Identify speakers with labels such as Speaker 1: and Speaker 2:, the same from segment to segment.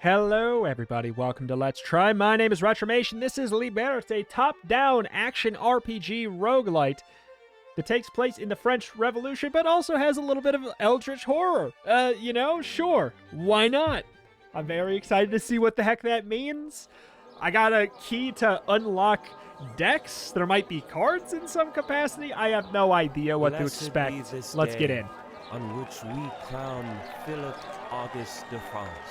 Speaker 1: Hello everybody, welcome to Let's Try. My name is Retromation. This is Liberté, top-down action RPG roguelite that takes place in the French Revolution, but also has a little bit of eldritch horror. You know, sure, why not? I'm very excited to see what the heck that means. I got a key to unlock decks. There might be cards in some capacity. I have no idea what to expect. Let's get in.
Speaker 2: On which we crown Philip Auguste de France,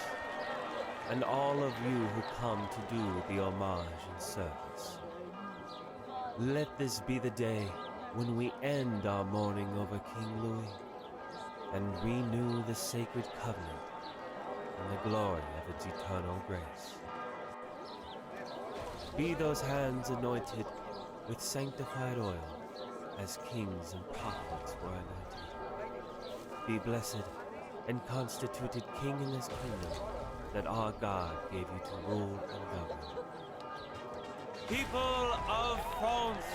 Speaker 2: and all of you who come to do the homage and service. Let this be the day when we end our mourning over King Louis and renew the sacred covenant in the glory of its eternal grace. Be those hands anointed with sanctified oil as kings and prophets were anointed. Be blessed and constituted king in this kingdom that our God gave you to rule and govern. People of France,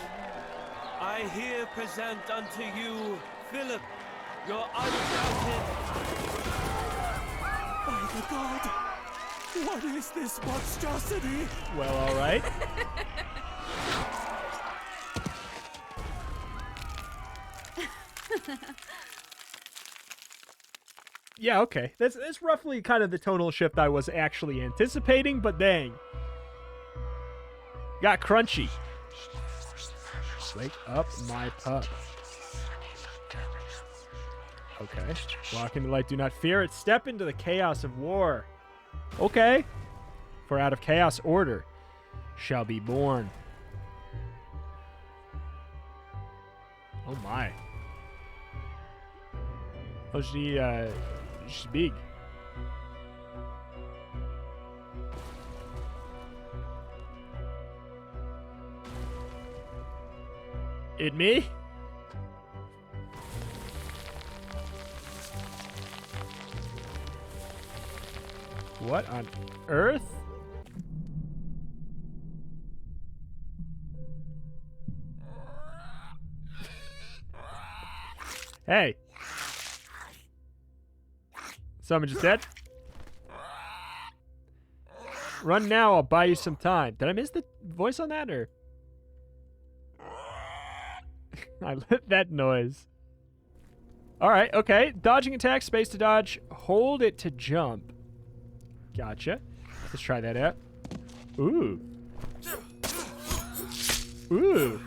Speaker 2: I here present unto you Philip, your undoubted...
Speaker 3: By the God, what is this monstrosity?
Speaker 1: Well, all right. Yeah, okay. That's roughly kind of the tonal shift I was actually anticipating, but dang. Got crunchy. Wake up, my pup. Okay. Walk into light, do not fear it. Step into the chaos of war. Okay. For out of chaos, order shall be born. Oh my. Oh, she's big. It me? What on earth? Hey. Someone just dead? Run now, I'll buy you some time. Did I miss the voice on that, or? I lit that noise. Alright, okay. Dodging attack, space to dodge. Hold it to jump. Gotcha. Let's try that out. Ooh. Ooh.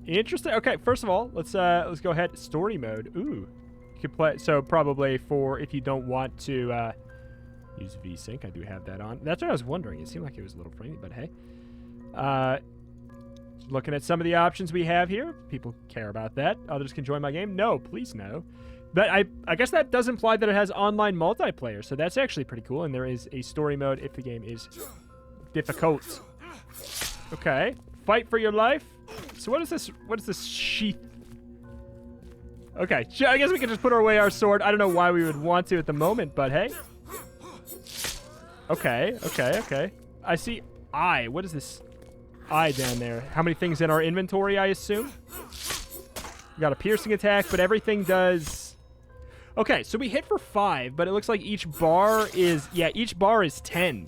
Speaker 1: Interesting. Okay, first of all, let's go ahead. Story mode. Ooh. You could play, so probably for if you don't want to use VSync, I do have that on. That's what I was wondering. It seemed like it was a little framey, but hey. Looking at some of the options we have here. People care about that. Others can join my game. No, please no. But I guess that does imply that it has online multiplayer, so that's actually pretty cool. And there is a story mode if the game is difficult. Okay. Fight for your life. So what is this? What is this sheath? Okay, I guess we can just put away our sword. I don't know why we would want to at the moment, but hey. Okay, okay, okay. I see eye. What is this eye down there? How many things in our inventory, I assume? We got a piercing attack, but everything does... Okay, so we hit for 5, but it looks like each bar is... Yeah, each bar is 10.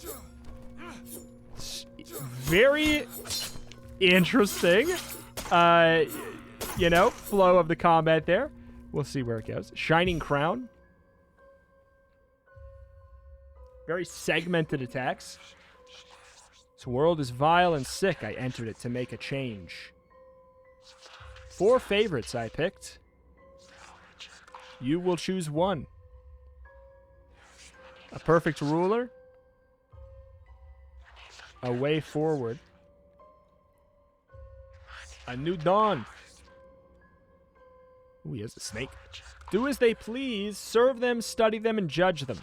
Speaker 1: Very interesting. You know, flow of the combat there. We'll see where it goes. Shining Crown. Very segmented attacks. This world is vile and sick. I entered it to make a change. 4 favorites I picked. You will choose one. A perfect ruler. A way forward. A new dawn. Ooh, he has a snake. Do as they please. Serve them, study them, and judge them.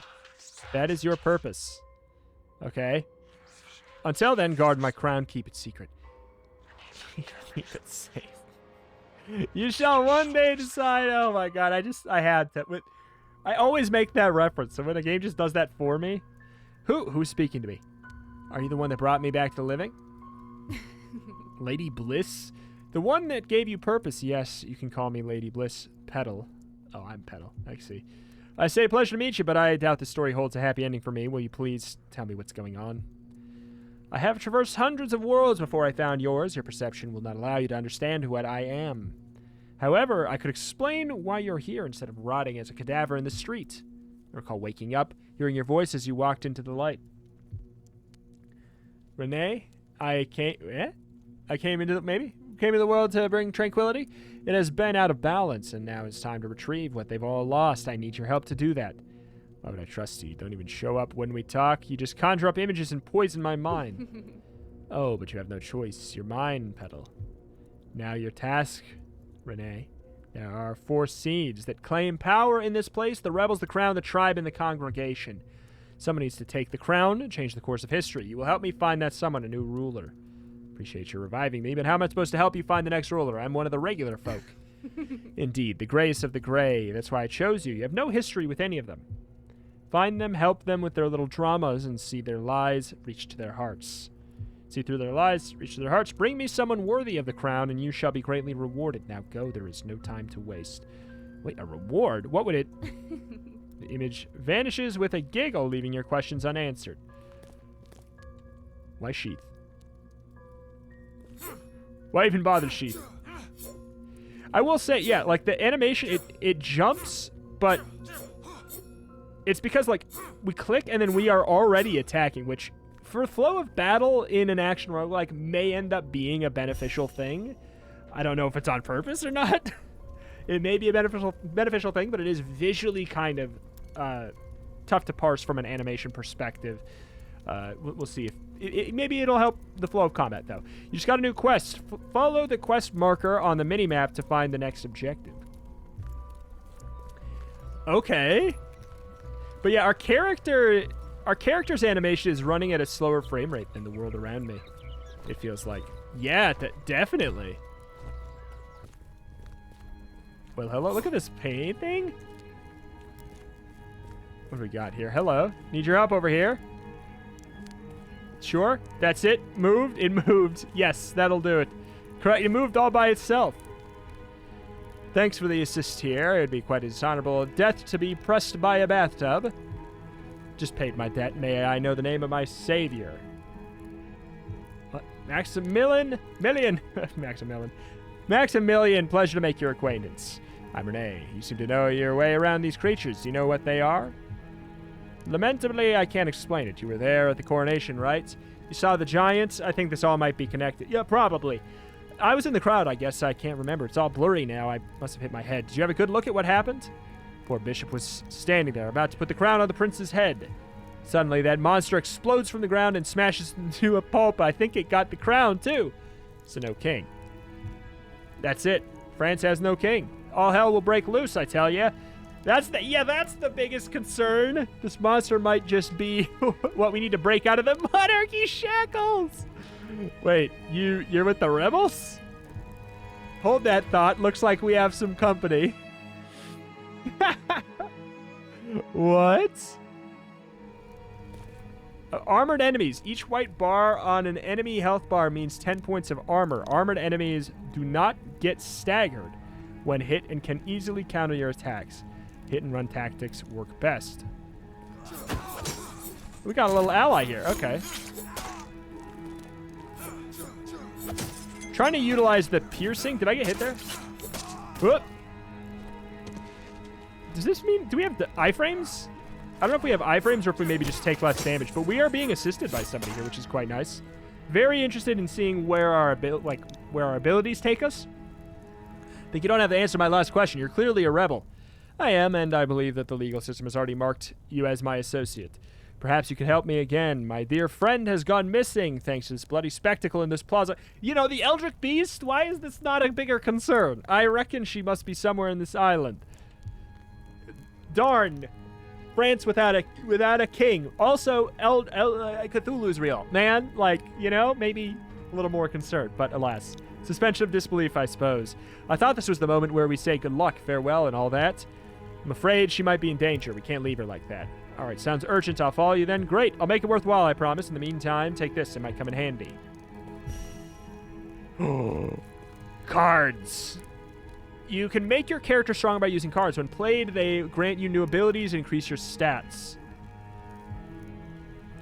Speaker 1: That is your purpose. Okay. Until then, guard my crown. Keep it secret. Keep it safe. You shall one day decide. Oh my god, I had to. I always make that reference. So when a game just does that for me. Who's speaking to me? Are you the one that brought me back to living? Lady Bliss? The one that gave you purpose. Yes, you can call me Lady Bliss. Petal. Oh, I'm Petal. I see. I say pleasure to meet you, but I doubt this story holds a happy ending for me. Will you please tell me what's going on? I have traversed hundreds of worlds before I found yours. Your perception will not allow you to understand what I am. However, I could explain why you're here instead of rotting as a cadaver in the street. I recall waking up, hearing your voice as you walked into the light. Renee, I came into the world to bring tranquility. It has been out of balance, and now it's time to retrieve what they've all lost. I need your help to do that. Why would I trust you? You don't even show up when we talk. You just conjure up images and poison my mind. Oh, but you have no choice. You're mine, Petal. Now your task, Renee. There are 4 seeds that claim power in this place: the rebels, the crown, the tribe, and the congregation. Someone needs to take the crown and change the course of history. You will help me find that someone, a new ruler. Appreciate your reviving me, but how am I supposed to help you find the next ruler? I'm one of the regular folk. Indeed, the greatest of the gray. That's why I chose you. You have no history with any of them. Find them, help them with their little dramas, and see their lies reach to their hearts. See through their lies, reach to their hearts. Bring me someone worthy of the crown, and you shall be greatly rewarded. Now go, there is no time to waste. Wait, a reward? What would it... The image vanishes with a giggle, leaving your questions unanswered. Why sheath? Why even bother sheath? I will say, yeah, like the animation, it jumps, but it's because like we click and then we are already attacking, which for flow of battle in an action roguelike may end up being a beneficial thing. I don't know if it's on purpose or not. It may be a beneficial thing, but it is visually kind of tough to parse from an animation perspective. We'll see if maybe it'll help the flow of combat, though. You just got a new quest. Follow the quest marker on the minimap to find the next objective. Okay. But yeah, our character's animation is running at a slower frame rate than the world around me. It feels like. Yeah, definitely. Well, hello. Look at this painting. What do we got here? Hello. Need your help over here. Sure. That's it. Moved. It moved. Yes, that'll do it. Correct. It moved all by itself. Thanks for the assist here. It would be quite a dishonorable death to be pressed by a bathtub. Just paid my debt. May I know the name of my savior? What? Maximilian? Maximilian, pleasure to make your acquaintance. I'm Renee. You seem to know your way around these creatures. Do you know what they are? Lamentably, I can't explain it. You were there at the coronation, right? You saw the giants? I think this all might be connected. Yeah, probably. I was in the crowd, I guess. I can't remember. It's all blurry now. I must have hit my head. Did you have a good look at what happened? Poor Bishop was standing there, about to put the crown on the prince's head. Suddenly, that monster explodes from the ground and smashes into a pulp. I think it got the crown, too. So no king. That's it. France has no king. All hell will break loose, I tell ya. That's the biggest concern. This monster might just be what we need to break out of the monarchy shackles. Wait, you're with the rebels? Hold that thought. Looks like we have some company. What? Armored enemies. Each white bar on an enemy health bar means 10 points of armor. Armored enemies do not get staggered when hit and can easily counter your attacks. Hit and run tactics work best. We got a little ally here. Okay. Trying to utilize the piercing. Did I get hit there? Whoop. Does this mean... Do we have the iframes? I don't know if we have iframes or if we maybe just take less damage, but we are being assisted by somebody here, which is quite nice. Very interested in seeing where our abilities take us. I think you don't have to answer my last question. You're clearly a rebel. I am, and I believe that the legal system has already marked you as my associate. Perhaps you could help me again. My dear friend has gone missing thanks to this bloody spectacle in this plaza. You know, the Eldritch Beast? Why is this not a bigger concern? I reckon she must be somewhere in this island. Darn. France without a king. Also, Cthulhu's real. Man, like, you know, maybe a little more concerned, but alas. Suspension of disbelief, I suppose. I thought this was the moment where we say good luck, farewell, and all that. I'm afraid she might be in danger. We can't leave her like that. All right, sounds urgent. I'll follow you then. Great. I'll make it worthwhile, I promise. In the meantime, take this. It might come in handy. Cards. You can make your character stronger by using cards. When played, they grant you new abilities and increase your stats.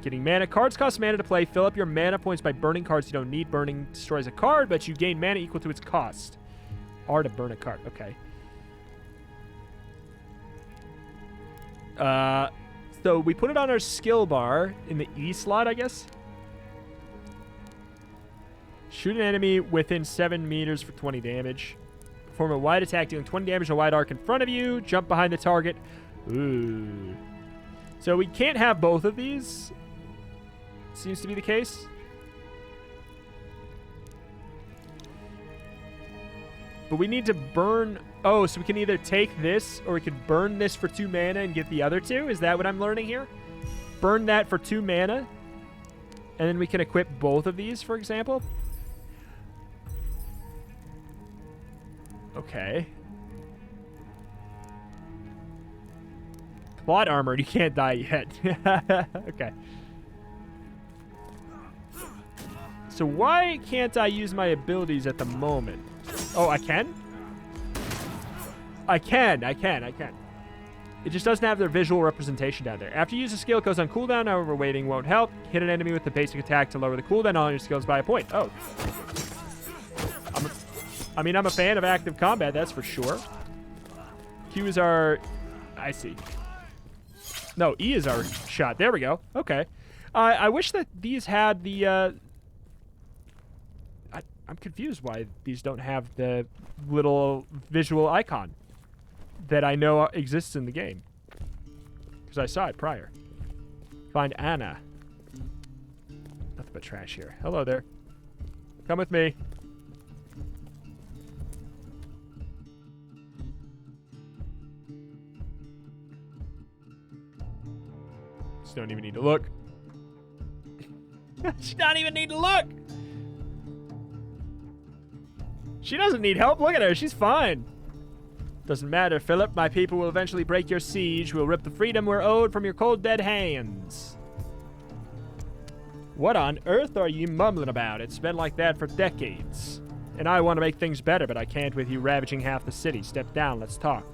Speaker 1: Getting mana. Cards cost mana to play. Fill up your mana points by burning cards you don't need. Burning destroys a card, but you gain mana equal to its cost. R to burn a card. Okay. So we put it on our skill bar in the E slot, I guess. Shoot an enemy within 7 meters for 20 damage. Perform a wide attack dealing 20 damage in a wide arc in front of you. Jump behind the target. Ooh. So we can't have both of these. Seems to be the case. But we need to burn... Oh, so we can either take this or we could burn this for 2 mana and get the other 2? Is that what I'm learning here? Burn that for 2 mana. And then we can equip both of these, for example. Okay. Plot armor, you can't die yet. Okay. So why can't I use my abilities at the moment? Oh, I can? I can. It just doesn't have their visual representation down there. After you use a skill, it goes on cooldown. However, waiting won't help. Hit an enemy with the basic attack to lower the cooldown on your skills by a point. Oh. I'm a fan of active combat, that's for sure. Q is our... I see. No, E is our shot. There we go. Okay. I wish that these had the... I'm confused why these don't have the little visual icon that I know exists in the game. Because I saw it prior. Find Anna. Nothing but trash here. Hello there. Come with me. Just don't even need to look. She don't even need to look. She doesn't need help. Look at her. She's fine. Doesn't matter, Philip. My people will eventually break your siege. We'll rip the freedom we're owed from your cold, dead hands. What on earth are you mumbling about? It's been like that for decades. And I want to make things better, but I can't with you ravaging half the city. Step down. Let's talk.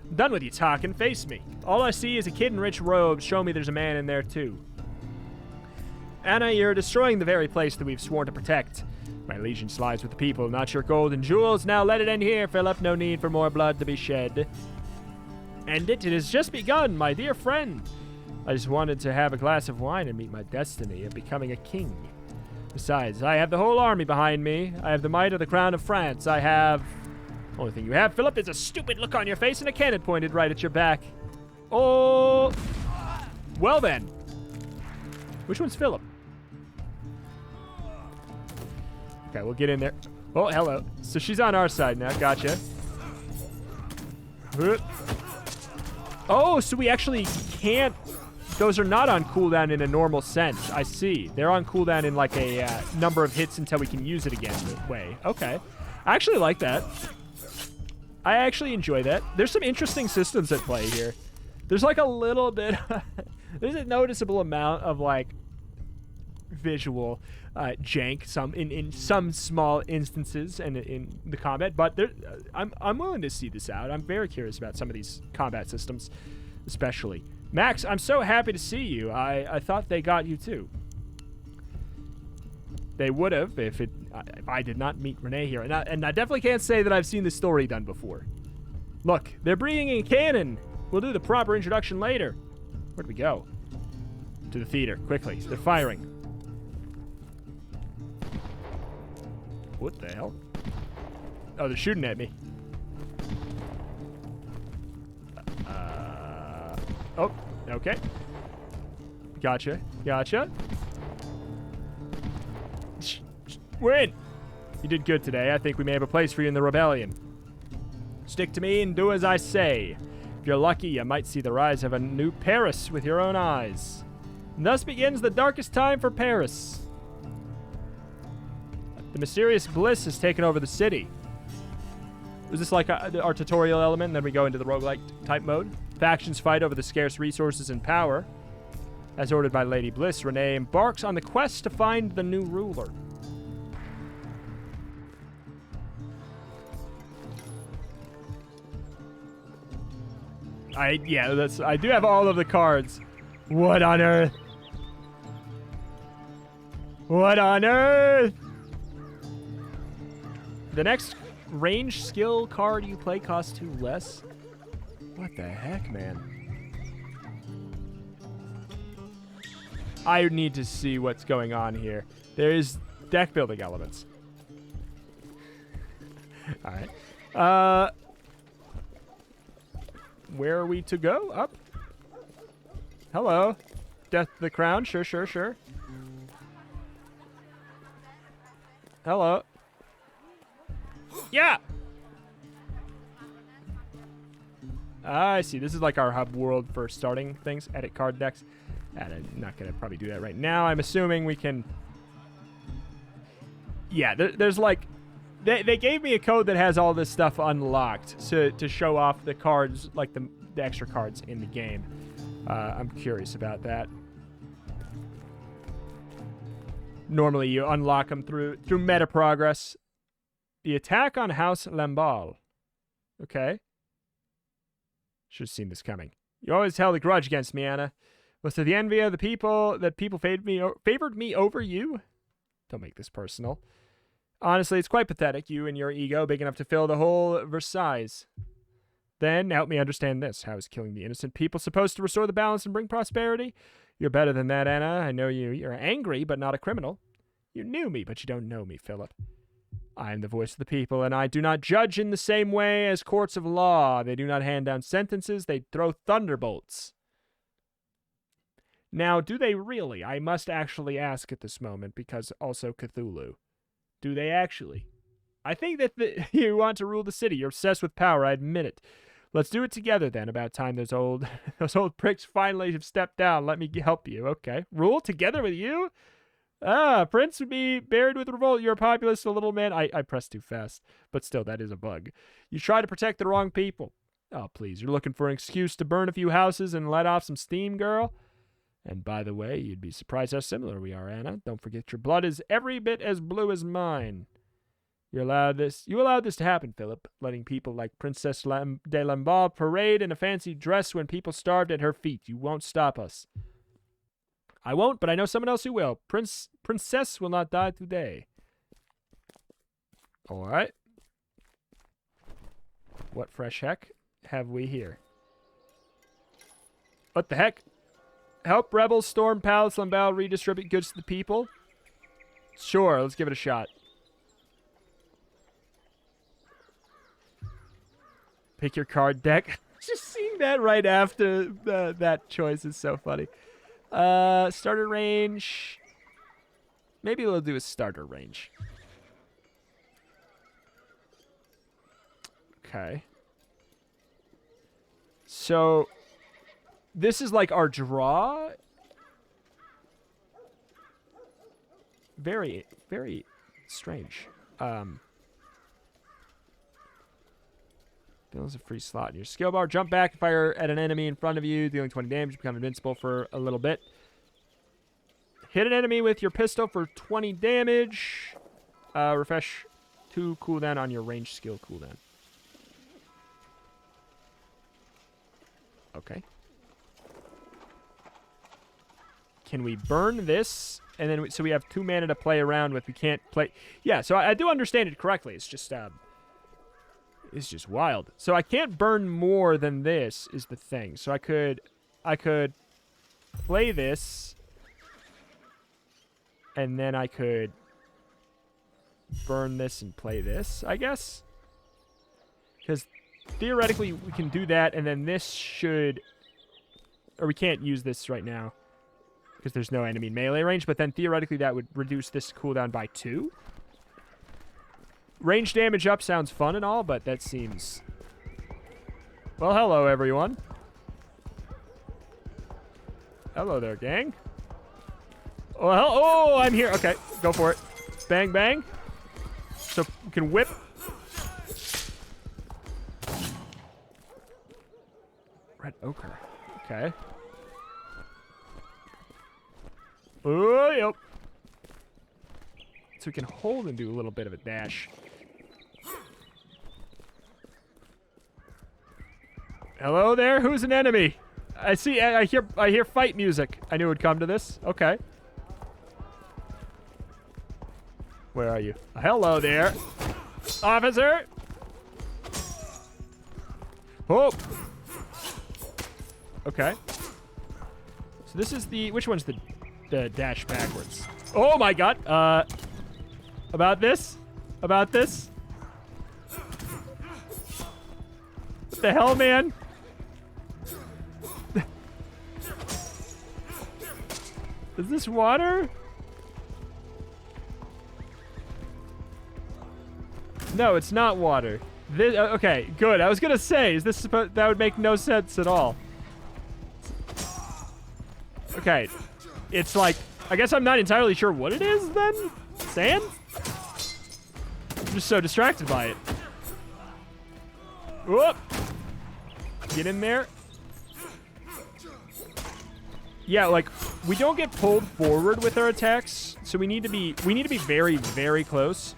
Speaker 1: I'm done with you talking. Face me. All I see is a kid in rich robes. Show me there's a man in there, too. Anna, you're destroying the very place that we've sworn to protect. My allegiance lies with the people, not your gold and jewels. Now let it end here, Philip. No need for more blood to be shed. End it. It has just begun, my dear friend. I just wanted to have a glass of wine and meet my destiny of becoming a king. Besides, I have the whole army behind me. I have the might of the crown of France. I have... Only thing you have, Philip, is a stupid look on your face and a cannon pointed right at your back. Oh... Well then. Which one's Philip? Okay, we'll get in there. Oh, hello. So she's on our side now. Gotcha. Oh, so we actually can't... Those are not on cooldown in a normal sense. I see. They're on cooldown in like a number of hits until we can use it again way. Okay. I actually like that. I actually enjoy that. There's some interesting systems at play here. There's like a little bit... there's a noticeable amount of like visual jank in some small instances and in the combat, but there, I'm willing to see this out. I'm very curious about some of these combat systems, especially. Max, I'm so happy to see you. I thought they got you too. They would have if I did not meet Renee here, and I definitely can't say that I've seen this story done before. Look, they're bringing in cannon. We'll do the proper introduction later. Where'd we go? To the theater, quickly. They're firing. What the hell? Oh, they're shooting at me. Oh, okay. Gotcha. We're in. You did good today. I think we may have a place for you in the rebellion. Stick to me and do as I say. If you're lucky, you might see the rise of a new Paris with your own eyes. And thus begins the darkest time for Paris. The mysterious bliss has taken over the city. Was this like our tutorial element, and then we go into the roguelike type mode? Factions fight over the scarce resources and power. As ordered by Lady Bliss, Renee embarks on the quest to find the new ruler. I do have all of the cards. What on earth? What on earth? The next range skill card you play costs 2 less. What the heck, man? I need to see what's going on here. There's deck building elements. All right. Where are we to go? Up. Hello. Death to the crown. Sure, sure, sure. Hello. Yeah. I see. This is like our hub world for starting things. Edit card decks. And I'm not going to probably do that right now. I'm assuming we can... Yeah, there's like... They gave me a code that has all this stuff unlocked to show off the cards, like the extra cards in the game. I'm curious about that. Normally, you unlock them through meta progress. The attack on House Lamballe. Okay. Should have seen this coming. You always held a grudge against me, Anna. Was it the envy of the people that people favored me over you? Don't make this personal. Honestly, it's quite pathetic, you and your ego big enough to fill the whole Versailles. Then, help me understand this. How is killing the innocent people supposed to restore the balance and bring prosperity? You're better than that, Anna. I know you. You're angry, but not a criminal. You knew me, but you don't know me, Philip. I am the voice of the people, and I do not judge in the same way as courts of law. They do not hand down sentences. They throw thunderbolts. Now, do they really? I must actually ask at this moment, because also Cthulhu. Do they actually? I think that you want to rule the city. You're obsessed with power, I admit it. Let's do it together, then. About time those old pricks finally have stepped down. Let me help you. Okay. Rule together with you? Ah, Prince would be buried with revolt. You're a populist, a little man. I pressed too fast. But still, that is a bug. You try to protect the wrong people. Oh, please. You're looking for an excuse to burn a few houses and let off some steam, girl? And by the way, you'd be surprised how similar we are, Anna. Don't forget your blood is every bit as blue as mine. You allowed this to happen, Philip, letting people like Princess de Lamballe parade in a fancy dress when people starved at her feet. You won't stop us. I won't, but I know someone else who will. Princess will not die today. All right. What fresh heck have we here? What the heck? Help rebels storm Palace Lamballe, redistribute goods to the people? Sure, let's give it a shot. Pick your card deck. Just seeing that right after that choice is so funny. Starter range. Maybe we'll do a starter range. Okay. So, this is like our draw. Very, very strange. Builds a free slot in your skill bar. Jump back and fire at an enemy in front of you, dealing 20 damage. Become invincible for a little bit. Hit an enemy with your pistol for 20 damage. Refresh 2 cooldown on your range skill cooldown. Okay. Can we burn this? And then, so we have 2 mana to play around with. We can't play. Yeah, so I do understand it correctly. It's just wild. So I can't burn more than this is the thing. So I could play this, and then I could burn this and play this, I guess. Because theoretically we can do that, and then this should, or we can't use this right now because there's no enemy melee range, but then theoretically that would reduce this cooldown by 2. Range damage up sounds fun and all, but that seems... Well, hello, everyone. Hello there, gang. Oh, I'm here. Okay, go for it. Bang, bang. So we can whip. Red ochre. Okay. Oh, yep. So we can hold and do a little bit of a dash. Hello there. Who's an enemy? I see. I hear fight music. I knew it would come to this. Okay. Where are you? Hello there, officer. Oh. Okay. So this is the. Which one's the dash backwards? Oh my God. About this? About this? What the hell, man? Is this water? No, it's not water. This, okay, good. I was gonna say, is this supposed? That would make no sense at all. Okay, it's like, I guess I'm not entirely sure what it is then. Sand? I'm just so distracted by it. Whoop! Get in there. Yeah, like we don't get pulled forward with our attacks, so we need to be very, very close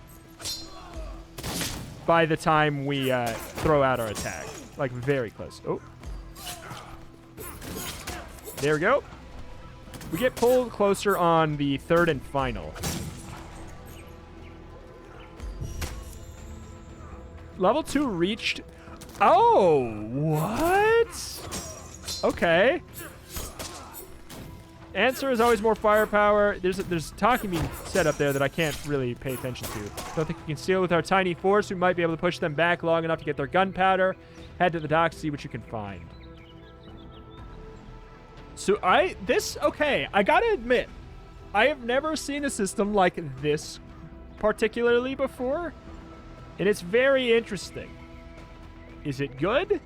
Speaker 1: by the time we throw out our attack. Like very close. Oh. There we go. We get pulled closer on the third and final. Level 2 reached. Oh, what? Okay. Answer is always more firepower. There's talking being said up there that I can't really pay attention to. Don't think we can steal with our tiny force. We might be able to push them back long enough to get their gunpowder. Head to the dock, see what you can find. So okay, I gotta admit, I have never seen a system like this particularly before, and it's very interesting. Is it good?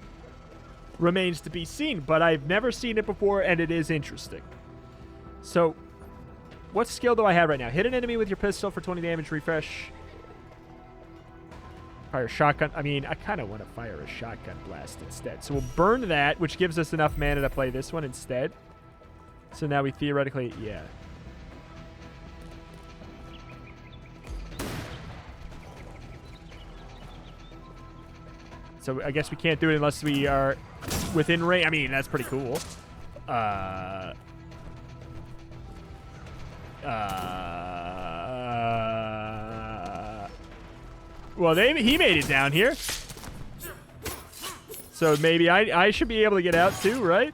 Speaker 1: Remains to be seen, but I've never seen it before, and it is interesting. So, what skill do I have right now? Hit an enemy with your pistol for 20 damage, refresh. Fire shotgun. I mean, I kind of want to fire a shotgun blast instead. So we'll burn that, which gives us enough mana to play this one instead. So now we theoretically, yeah. So I guess we can't do it unless we are within range. I mean, that's pretty cool. Well, he made it down here. So maybe I should be able to get out too, right?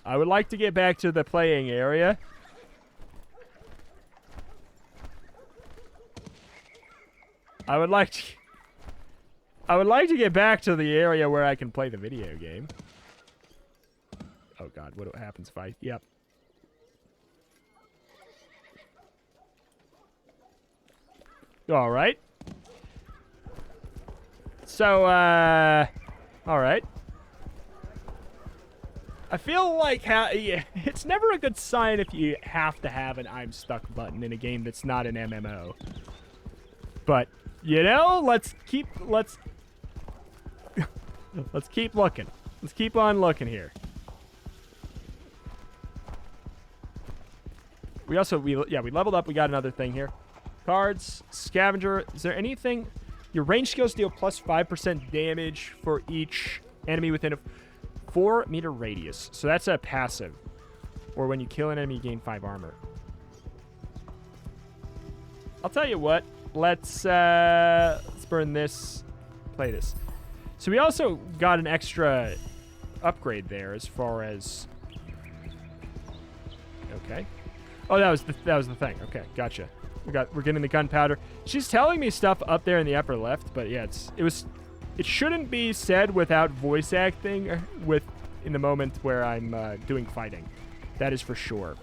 Speaker 1: I would like to get back to the playing area. I would like to get back to the area where I can play the video game. Oh God, what happens if I... Yep. All right. So, all right. I feel like it's never a good sign if you have to have an I'm stuck button in a game that's not an MMO. But, you know, let's keep looking. Let's keep on looking here. We leveled up. We got another thing here. Cards, scavenger. Is there anything? Your range skills deal plus 5% damage for each enemy within a 4-meter radius. So that's a passive. Or when you kill an enemy, you gain 5 armor. I'll tell you what. Let's burn this. Play this. So we also got an extra upgrade there as far as... Okay. Oh, that was the thing. Okay, gotcha. We're getting the gunpowder. She's telling me stuff up there in the upper left, but yeah, it shouldn't be said without voice acting in the moment where I'm doing fighting. That is for sure.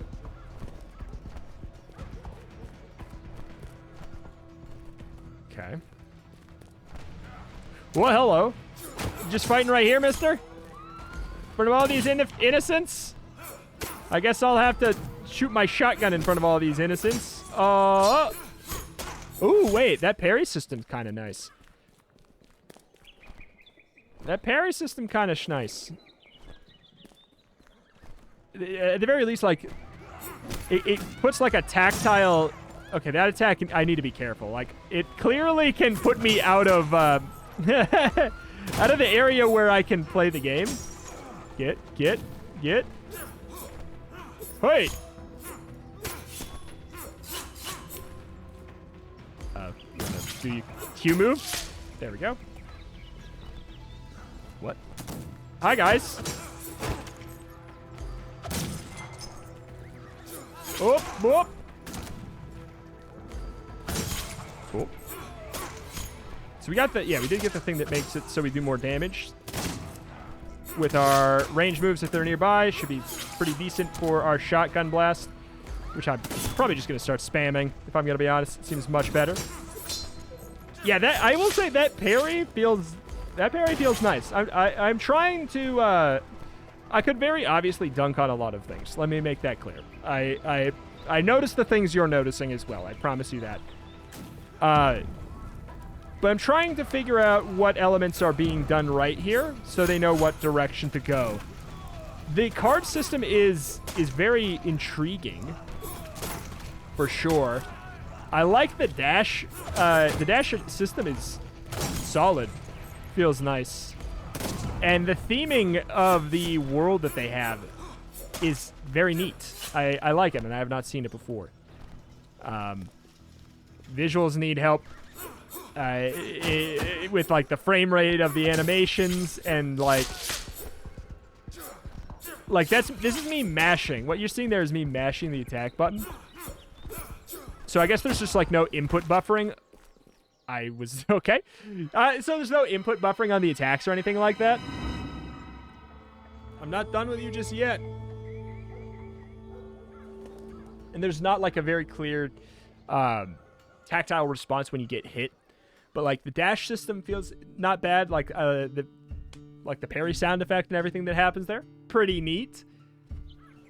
Speaker 1: Okay. Well, hello. You just fighting right here, mister? In front of all these innocents? I guess I'll have to shoot my shotgun in front of all these innocents. Ooh, wait. That parry system's kind of nice. That parry system kind of nice. At the very least, like, It puts like a tactile... Okay, that attack, I need to be careful. Like, it clearly can put me out of... out of the area where I can play the game. Get. Hey! Do you Q move? There we go. What? Hi, guys. Oh. Cool. So we got the... Yeah, we did get the thing that makes it so we do more damage. With our range moves, if they're nearby, should be pretty decent for our shotgun blast. Which I'm probably just going to start spamming, if I'm going to be honest. It seems much better. Yeah, that I will say that parry feels nice. I'm trying to... I could very obviously dunk on a lot of things. Let me make that clear. I notice the things you're noticing as well. I promise you that. But I'm trying to figure out what elements are being done right here so they know what direction to go. The card system is very intriguing, for sure. I like the dash. The dash system is solid. Feels nice. And the theming of the world that they have is very neat. I like it, and I have not seen it before. Visuals need help with like the frame rate of the animations and like this is me mashing. What you're seeing there is me mashing the attack button. So I guess there's just like no input buffering. I was okay. So there's no input buffering on the attacks or anything like that. I'm not done with you just yet. And there's not like a very clear tactile response when you get hit. But like the dash system feels not bad. Like the parry sound effect and everything that happens there, pretty neat.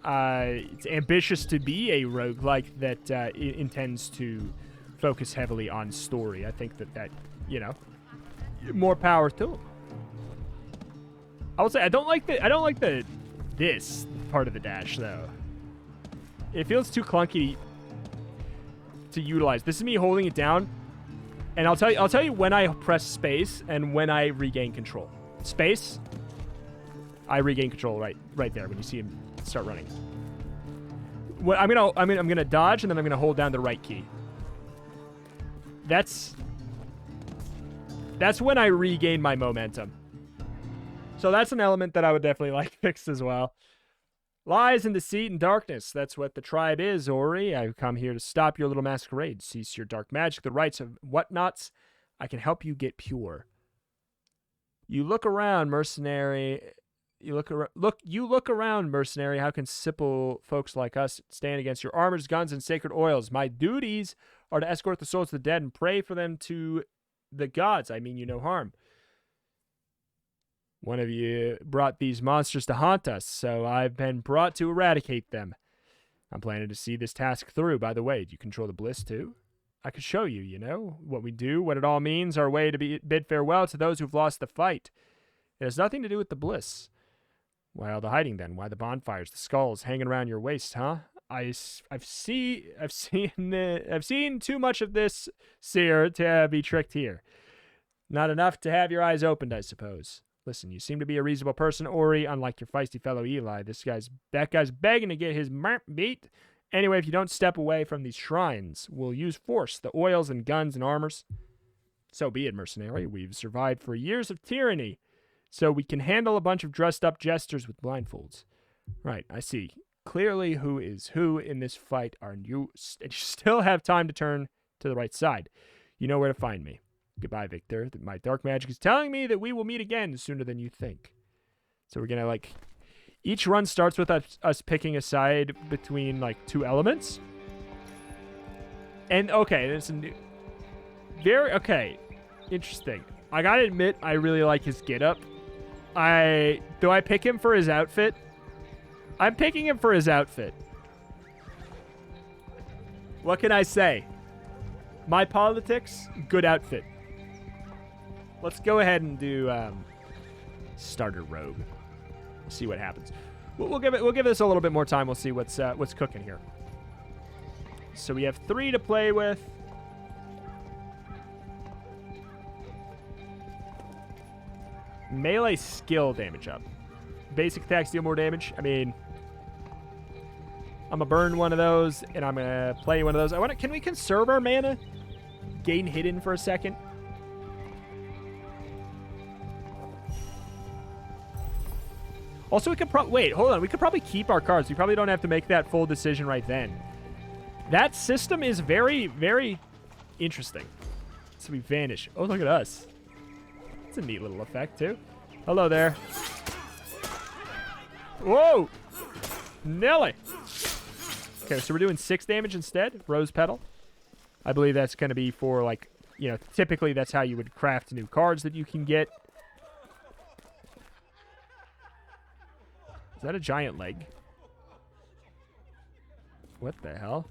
Speaker 1: It's ambitious to be a roguelike that intends to focus heavily on story. I think that you know, more power to them. I would say I don't like this part of the dash though. It feels too clunky to utilize. This is me holding it down, and I'll tell you when I press space and when I regain control. Space, I regain control right there when you see him start running. What I'm gonna dodge, and then I'm gonna hold down the right key. That's when I regain my momentum. So that's an element that I would definitely like fixed as well. Lies and deceit and darkness. That's what the tribe is, Ori. I've come here to stop your little masquerade. Cease your dark magic, the rites of whatnots. I can help you get pure. You look around, mercenary. You look around, mercenary. How can simple folks like us stand against your armors, guns, and sacred oils? My duties are to escort the souls of the dead and pray for them to the gods. I mean you no harm. One of you brought these monsters to haunt us, so I've been brought to eradicate them. I'm planning to see this task through. By the way, do you control the bliss too? I could show you, you know, what we do, what it all means, our way to bid farewell to those who've lost the fight. It has nothing to do with the bliss. Why all the hiding then? Why the bonfires, the skulls hanging around your waist, huh? I've seen too much of this, Seer, to be tricked here. Not enough to have your eyes opened, I suppose. Listen, you seem to be a reasonable person, Ori, unlike your feisty fellow Eli. That guy's begging to get his beat. Anyway, if you don't step away from these shrines, we'll use force, the oils and guns and armors. So be it, mercenary. We've survived for years of tyranny, so we can handle a bunch of dressed-up jesters with blindfolds. Right, I see. Clearly who is who in this fight are you, and you still have time to turn to the right side. You know where to find me. Goodbye, Victor. My dark magic is telling me that we will meet again sooner than you think. So we're going to, like... Each run starts with us picking a side between, like, two elements. And, okay, there's a new... Okay, interesting. I gotta admit, I really like his getup. Do I pick him for his outfit? I'm picking him for his outfit. What can I say? My politics, good outfit. Let's go ahead and do starter rogue. See what happens. We'll give this a little bit more time. We'll see what's cooking here. So we have 3 to play with. Melee skill damage up. Basic attacks deal more damage. I mean, I'm gonna burn one of those, and I'm gonna play one of those. Can we conserve our mana? Gain hidden for a second. Also, we could wait, hold on. We could probably keep our cards. We probably don't have to make that full decision right then. That system is very, very interesting. So we vanish. Oh, look at us. It's a neat little effect, too. Hello there. Whoa! Nelly! Okay, so we're doing 6 damage instead. Rose Petal. I believe that's going to be for, like, you know, typically that's how you would craft new cards that you can get. Is that a giant leg? What the hell?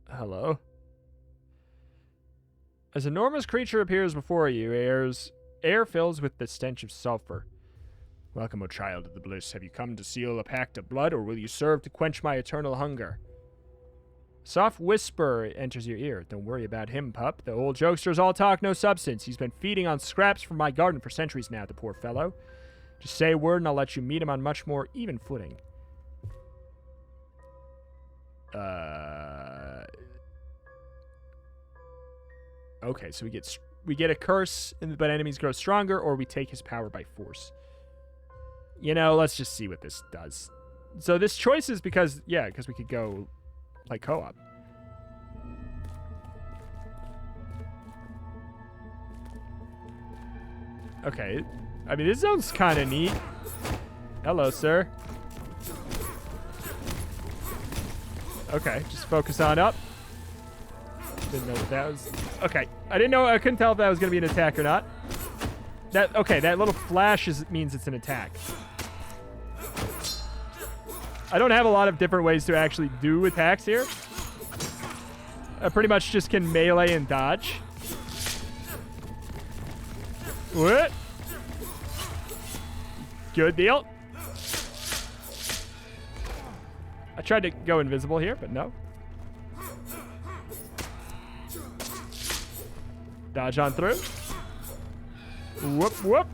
Speaker 1: Hello? As an enormous creature appears before you, air fills with the stench of sulfur. Welcome, O child of the bliss. Have you come to seal a pact of blood, or will you serve to quench my eternal hunger? Soft whisper enters your ear. Don't worry about him, pup. The old jokester's all talk, no substance. He's been feeding on scraps from my garden for centuries now, the poor fellow. Just say a word and I'll let you meet him on much more even footing. Okay, so we get a curse, but enemies grow stronger, or we take his power by force. You know, let's just see what this does. So this choice is because we could go like co-op. Okay, I mean, this zone's kind of neat. Hello, sir. Okay, just focus on up. Didn't know what that was. Okay, I couldn't tell if that was going to be an attack or not. Okay, that little flash means it's an attack. I don't have a lot of different ways to actually do attacks here. I pretty much just can melee and dodge. What? Good deal. I tried to go invisible here, but no. Dodge on through. Whoop, whoop.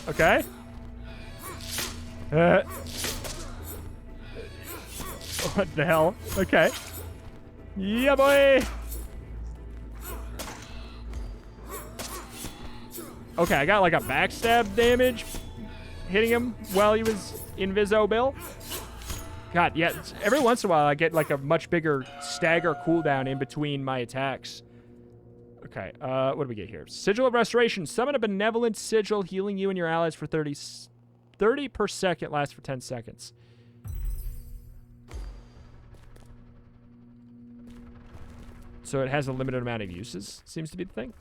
Speaker 1: Okay. What the hell? Okay. Yeah, boy. Okay, I got like a backstab damage hitting him while he was invisible. God, yeah. Every once in a while, I get like a much bigger stagger cooldown in between my attacks. Okay, what do we get here? Sigil of Restoration. Summon a benevolent sigil, healing you and your allies for 30 per second. Lasts for 10 seconds. So it has a limited amount of uses, seems to be the thing.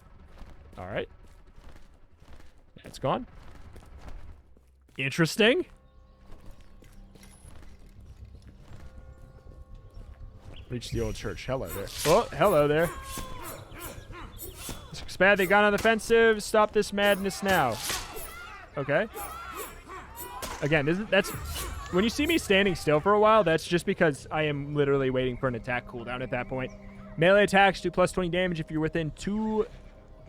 Speaker 1: All right. That's gone. Interesting. Reach the old church. Hello there. Oh, hello there. This looks bad. They got on the offensive. Stop this madness now. Okay. Again, that's when you see me standing still for a while, that's just because I am literally waiting for an attack cooldown at that point. Melee attacks do plus 20 damage if you're within 2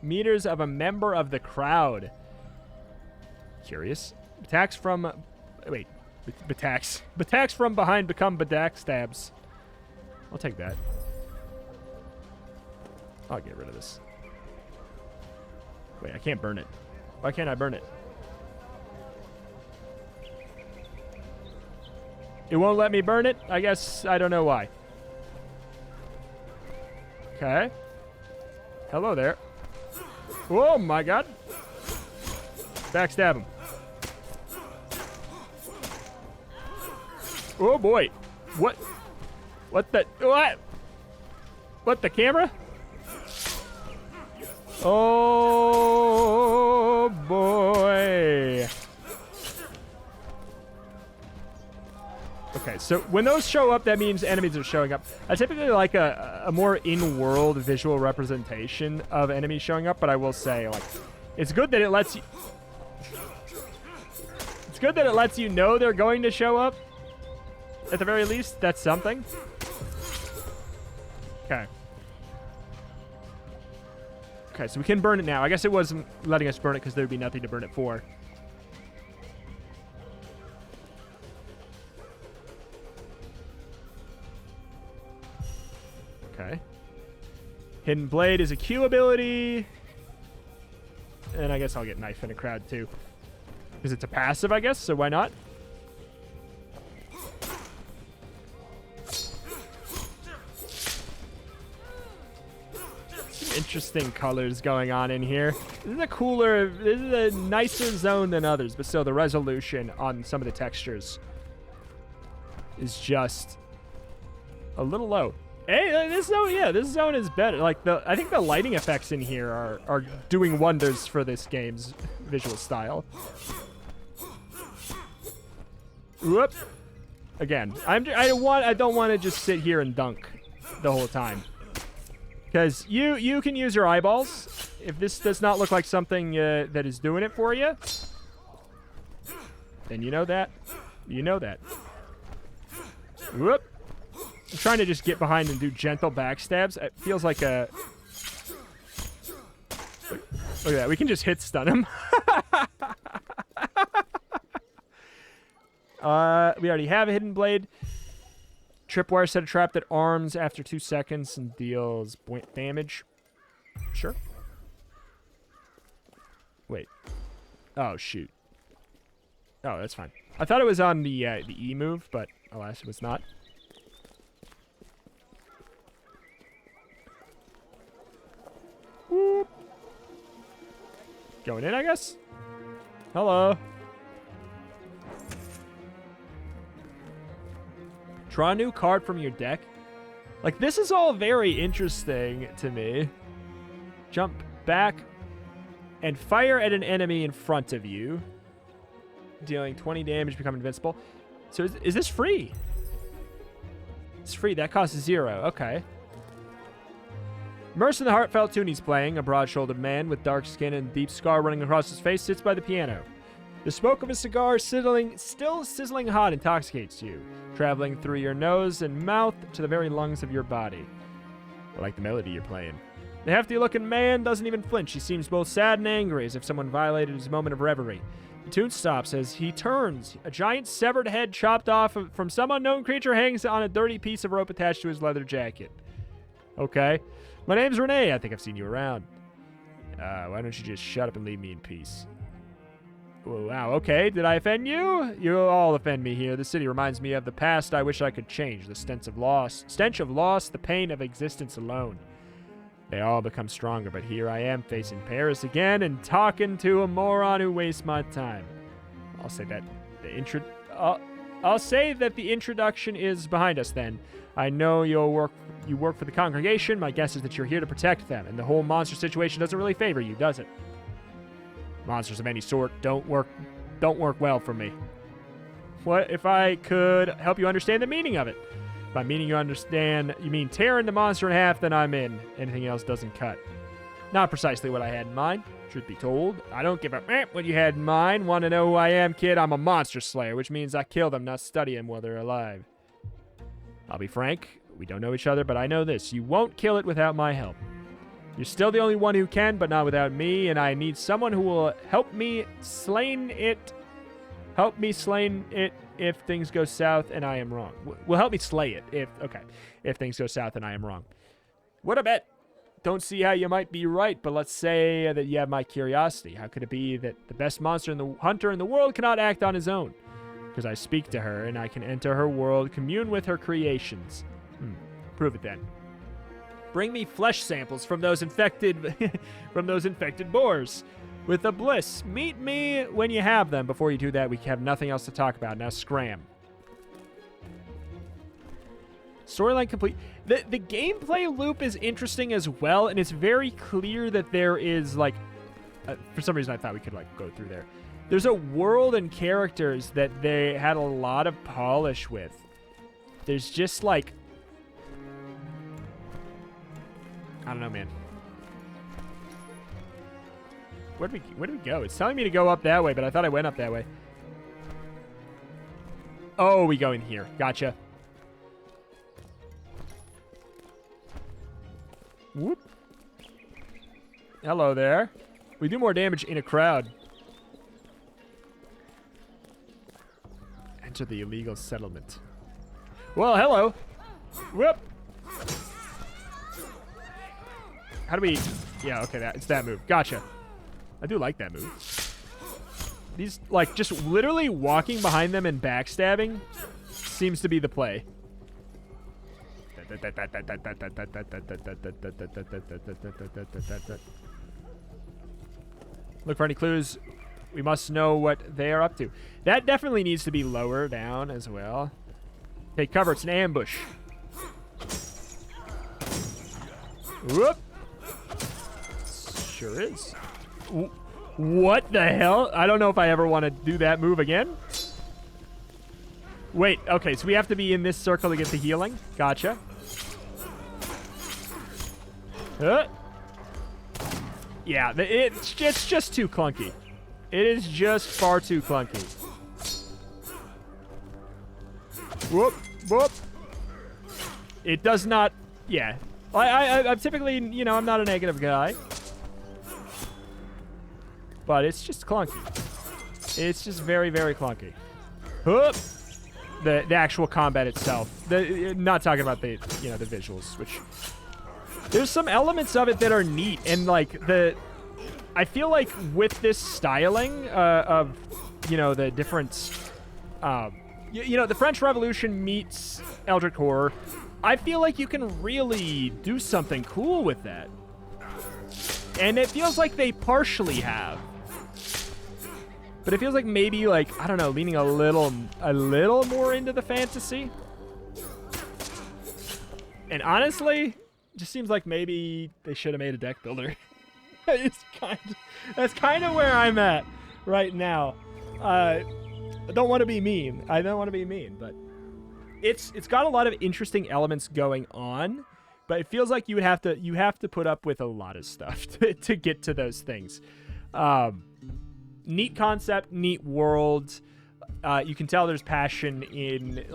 Speaker 1: meters of a member of the crowd. Curious. Attacks from... Wait. Attacks from behind become bedack stabs. I'll take that. I'll get rid of this. Wait, I can't burn it. Why can't I burn it? It won't let me burn it? I guess I don't know why. Okay. Hello there. Oh my god. Backstab him. Oh boy. What? What the? What? What, the camera? Oh boy. Okay, so when those show up, that means enemies are showing up. I typically like a more in-world visual representation of enemies showing up, but I will say, like, It's good that it lets you... It's good that it lets you know they're going to show up. At the very least, that's something. Okay. Okay, so we can burn it now. I guess it wasn't letting us burn it because there would be nothing to burn it for. Okay. Hidden Blade is a Q ability. And I guess I'll get Knife in a crowd too. Because it's a passive, I guess, so why not? Some interesting colors going on in here. This is a nicer zone than others, but still the resolution on some of the textures is just a little low. Hey, this zone is better. Like I think the lighting effects in here are doing wonders for this game's visual style. Whoop. Again, I don't want to just sit here and dunk the whole time. Because you can use your eyeballs. If this does not look like something that is doing it for you, then you know that. You know that. Whoop. I'm trying to just get behind and do gentle backstabs. It feels like a... Look at that. We can just hit stun him. We already have a Hidden Blade. Tripwire set a trap that arms after 2 seconds and deals point damage. Sure. Wait. Oh, shoot. Oh, that's fine. I thought it was on the E move, but alas, it was not. Whoop. Going in, I guess? Hello. Draw a new card from your deck. Like, this is all very interesting to me. Jump back and fire at an enemy in front of you. Dealing 20 damage, become invincible. So is this free? It's free. That costs 0. Okay. Immersed in the heartfelt tune he's playing, a broad-shouldered man with dark skin and deep scar running across his face sits by the piano. The smoke of a cigar still sizzling hot intoxicates you, traveling through your nose and mouth to the very lungs of your body. I like the melody you're playing. The hefty-looking man doesn't even flinch. He seems both sad and angry, as if someone violated his moment of reverie. The tune stops as he turns. A giant severed head chopped off from some unknown creature hangs on a dirty piece of rope attached to his leather jacket. Okay. My name's Renee. I think I've seen you around. Why don't you just shut up and leave me in peace? Oh, wow, okay. Did I offend you? You all offend me here. The city reminds me of the past I wish I could change. The stench of loss, the pain of existence alone. They all become stronger, but here I am facing Paris again and talking to a moron who wastes my time. I'll say that the introduction is behind us then. I know you work for the congregation. My guess is that you're here to protect them, and the whole monster situation doesn't really favor you, does it? Monsters of any sort don't work well for me. What if I could help you understand the meaning of it? By meaning you mean tearing the monster in half, then I'm in. Anything else doesn't cut. Not precisely what I had in mind, truth be told. I don't give a what you had in mind. Want to know who I am, kid? I'm a monster slayer, which means I kill them, not study them while they're alive. I'll be frank, we don't know each other, but I know this. You won't kill it without my help. You're still the only one who can, but not without me, and I need someone who will help me slain it. Help me slain it if things go south and I am wrong. Will help me slay it if things go south and I am wrong. What a bet. Don't see how you might be right, but let's say that you have my curiosity. How could it be that the best hunter in the world cannot act on his own? Because I speak to her, and I can enter her world, commune with her creations. Prove it then. Bring me flesh samples from those infected boars. With the bliss. Meet me when you have them. Before you do that, we have nothing else to talk about. Now scram. Storyline complete. The gameplay loop is interesting as well, and it's very clear that there is, like... for some reason, I thought we could, like, go through there. There's a world and characters that they had a lot of polish with. There's just, like... I don't know, man. where did we go? It's telling me to go up that way, but I thought I went up that way. Oh, we go in here. Gotcha. Whoop. Hello there. We do more damage in a crowd. Enter the illegal settlement. Well, hello. Whoop. How do we... Yeah, okay, it's that move. Gotcha. I do like that move. These, like, just literally walking behind them and backstabbing seems to be the play. Look for any clues. We must know what they are up to. That definitely needs to be lower down as well. Take cover. It's an ambush. Whoop. Sure is. What the hell? I don't know if I ever want to do that move again. Wait, okay, so we have to be in this circle to get the healing. Gotcha. Yeah, it's just too clunky. It is just far too clunky. Whoop, whoop. It does not... Yeah. I'm typically, you know, I'm not a negative guy. But it's just clunky. It's just very, very clunky. Whoop. The actual combat itself. Not talking about the, you know, the visuals, which... There's some elements of it that are neat, and, like, I feel like with this styling of, you know, the different... you know, the French Revolution meets Eldritch Horror, I feel like you can really do something cool with that. And it feels like they partially have. But it feels like maybe, like, I don't know, leaning a little more into the fantasy. And honestly, it just seems like maybe they should have made a deck builder. That's kind of where I'm at right now. I don't want to be mean. I don't want to be mean, but it's got a lot of interesting elements going on. But it feels like you have to put up with a lot of stuff to get to those things. Neat concept, neat world. You can tell there's passion in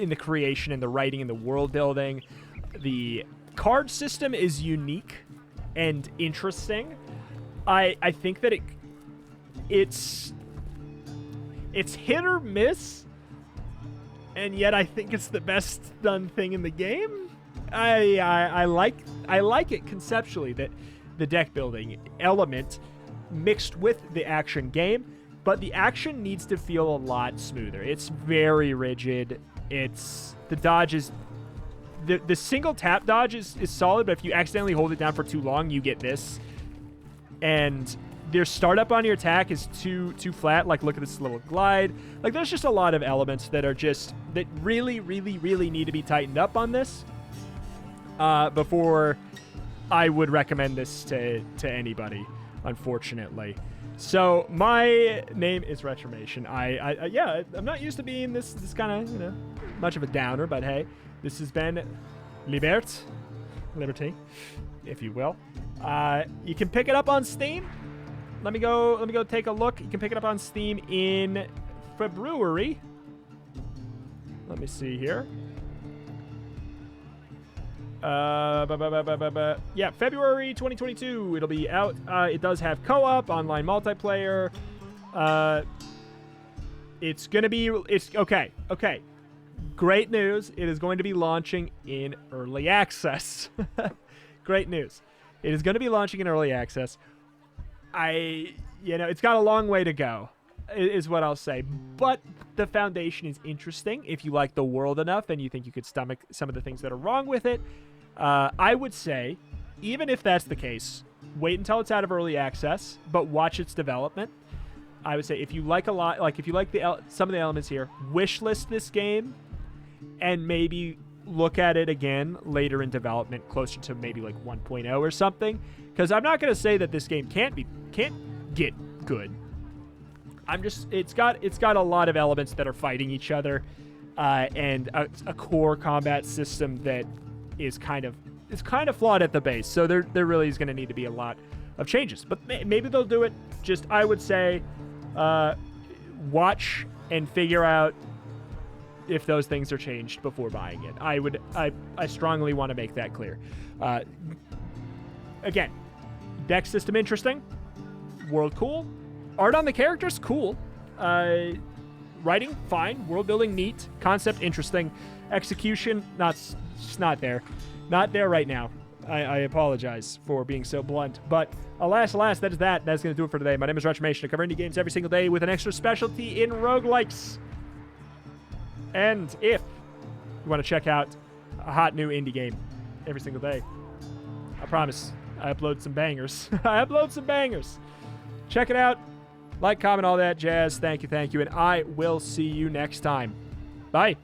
Speaker 1: the creation and the writing and the world building. The card system is unique and interesting. I think that it's hit or miss, and yet I think it's the best done thing in the game. I like it conceptually, that the deck building element mixed with the action game, but the action needs to feel a lot smoother. It's very rigid. It's the dodge is the single tap dodge is solid, but if you accidentally hold it down for too long, you get this. And their startup on your attack is too flat. Like, look at this little glide. Like, there's just a lot of elements that really, really, really need to be tightened up on this before I would recommend this to anybody, unfortunately. So my name is Retromation. I'm not used to being this kind of, you know, much of a downer, but hey, this has been Liberté, if you will. You can pick it up on Steam. Let me go take a look. You can pick it up on Steam in February. Let me see here. Yeah, February 2022. It'll be out. It does have co-op, online multiplayer. It's okay. Great news. It is going to be launching in early access. Great news. It is going to be launching in early access. It's got a long way to go, is what I'll say. But the foundation is interesting. If you like the world enough and you think you could stomach some of the things that are wrong with it, I would say, even if that's the case, wait until it's out of early access, but watch its development. I would say if you like some of the elements here, wishlist this game and maybe look at it again later in development, closer to maybe like 1.0 or something. Because I'm not going to say that this game can't get good. It's got a lot of elements that are fighting each other, and a core combat system that is kind of flawed at the base. So there really is going to need to be a lot changes. But maybe they'll do it. Just, I would say, watch and figure out if those things are changed before buying it. I strongly want to make that clear. Again, deck system interesting. World cool. Art on the characters, cool. Writing, fine. World building, neat. Concept, interesting. Execution, just not there. Not there right now. I apologize for being so blunt. But alas, that is that. That's going to do it for today. My name is Retrimation. I cover indie games every single day with an extra specialty in roguelikes. And if you want to check out a hot new indie game every single day, I promise I upload some bangers. I upload some bangers. Check it out. Like, comment, all that jazz. Thank you. And I will see you next time. Bye.